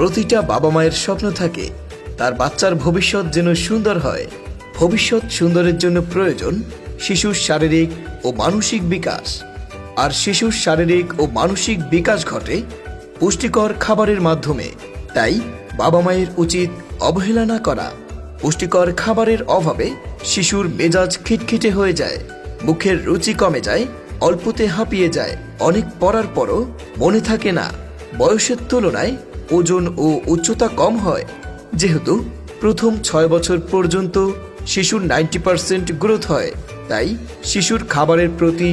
প্রতিটা বাবা মায়ের স্বপ্ন থাকে তার বাচ্চার ভবিষ্যৎ যেন সুন্দর হয়। ভবিষ্যৎ সুন্দরের জন্য প্রয়োজন শিশুর শারীরিক ও মানসিক বিকাশ। আর শিশুর শারীরিক ও মানসিক বিকাশ ঘটে পুষ্টিকর খাবারের মাধ্যমে। তাই বাবা মায়ের উচিত অবহেলা না করা। পুষ্টিকর খাবারের অভাবে শিশুর মেজাজ খিটখিটে হয়ে যায়, মুখের রুচি কমে যায়, অল্পতে হাঁপিয়ে যায়, অনেক পড়ার পরও মনে থাকে না। বয়সের তুলনায় ওজন ও উচ্চতা কম হয়। যেহেতু প্রথম 6 বছর পর্যন্ত শিশুর 90% গ্রোথ হয়, তাই শিশুর খাবারের প্রতি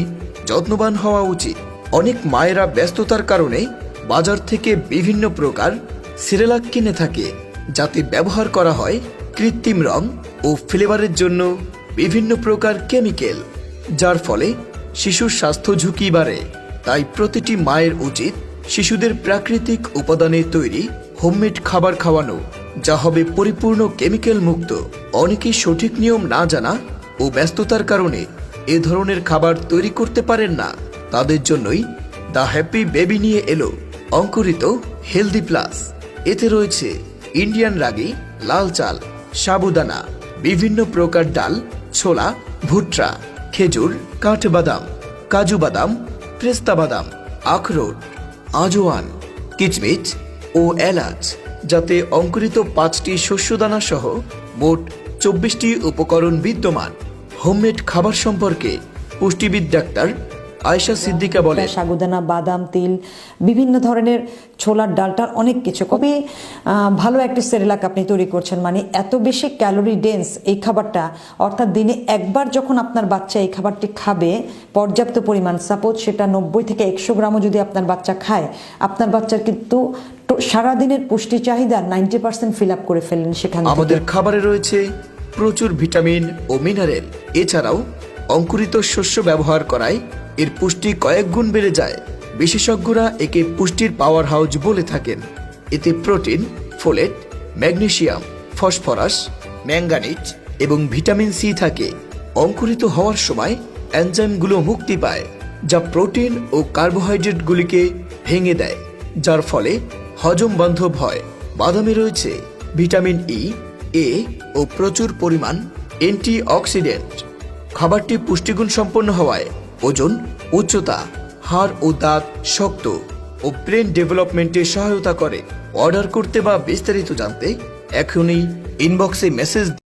যত্নবান হওয়া উচিত। অনেক মায়েরা ব্যস্ততার কারণে বাজার থেকে বিভিন্ন প্রকার সিরেলাক কিনে থাকে, যাতে ব্যবহার করা হয় কৃত্রিম রং ও ফ্লেভারের জন্য বিভিন্ন প্রকার কেমিক্যাল, যার ফলে শিশুর স্বাস্থ্য ঝুঁকি বাড়ে। তাই প্রতিটি মায়ের উচিত শিশুদের প্রাকৃতিক উপাদানে তৈরি হোমমেড খাবার খাওয়ানো, যা হবে পরিপূর্ণ কেমিক্যাল মুক্ত। অনেকেই সঠিক নিয়ম না জানা ও ব্যস্ততার কারণে এ ধরনের খাবার তৈরি করতে পারেন না। তাদের জন্যই দ্য হ্যাপি বেবি নিয়ে এলো অঙ্কুরিত হেলদি প্লাস। এতে রয়েছে ইন্ডিয়ান রাগি, লাল চাল, সাবুদানা, বিভিন্ন প্রকার ডাল, ছোলা, ভুট্টা, খেজুর, কাঠবাদাম, কাজু বাদাম, পেস্তা বাদাম, আখরোট, আজওয়ান, কিচমিচ ও এলাচ, যাতে অঙ্কুরিত 5টি শস্যদানা সহ মোট 24টি উপকরণ বিদ্যমান। হোমমেড খাবার সম্পর্কে পুষ্টিবিদ ডাক্তার আয়েশা সিদ্দিকা বলেন, সাগুদানা, বাদাম, তিল, বিভিন্ন ধরনের ছোলার ডালটার অনেক কিছু। খুবই ভালো একটি সেরেলাক আপনি তৈরি করছেন, মানে এত বেশি ক্যালোরি ডেন্স এই খাবারটা। অর্থাৎ দিনে একবার যখন আপনার বাচ্চা এই খাবারটি খাবে পর্যাপ্ত পরিমাণ, সাপোজ সেটা 90 থেকে 100 গ্রামও যদি আপনার বাচ্চা খায়, আপনার বাচ্চার কিন্তু সারাদিনের পুষ্টি চাহিদা 90% ফিল আপ করে ফেলেন সেখানে। আমাদের খাবারে রয়েছে প্রচুর ভিটামিন ও মিনারেল। এছাড়াও অঙ্কুরিত শস্য ব্যবহার করায় এর পুষ্টি কয়েক গুণ বেড়ে যায়। বিশেষজ্ঞরা একে পুষ্টির পাওয়ার হাউস বলে থাকেন। এতে protein, folate, magnesium, phosphorus, manganese এবং ভিটামিন সি থাকে। অঙ্কুরিত হওয়ার সময় এনজাইমগুলো মুক্তি পায়, যা প্রোটিন ও কার্বোহাইড্রেটগুলিকে ভেঙে দেয়, যার ফলে হজম বান্ধব হয়। বাদামে রয়েছে ভিটামিন ই, এ ও প্রচুর পরিমাণ অ্যান্টিঅক্সিডেন্ট। খাবারটি পুষ্টিগুণ সম্পন্ন হওয়ায় ওজন, উচ্চতা, হাড় ও দাঁত শক্ত ও ব্রেন ডেভেলপমেন্টে সহায়তা করে। অর্ডার করতে বা বিস্তারিত জানতে এখনই ইনবক্সে মেসেজ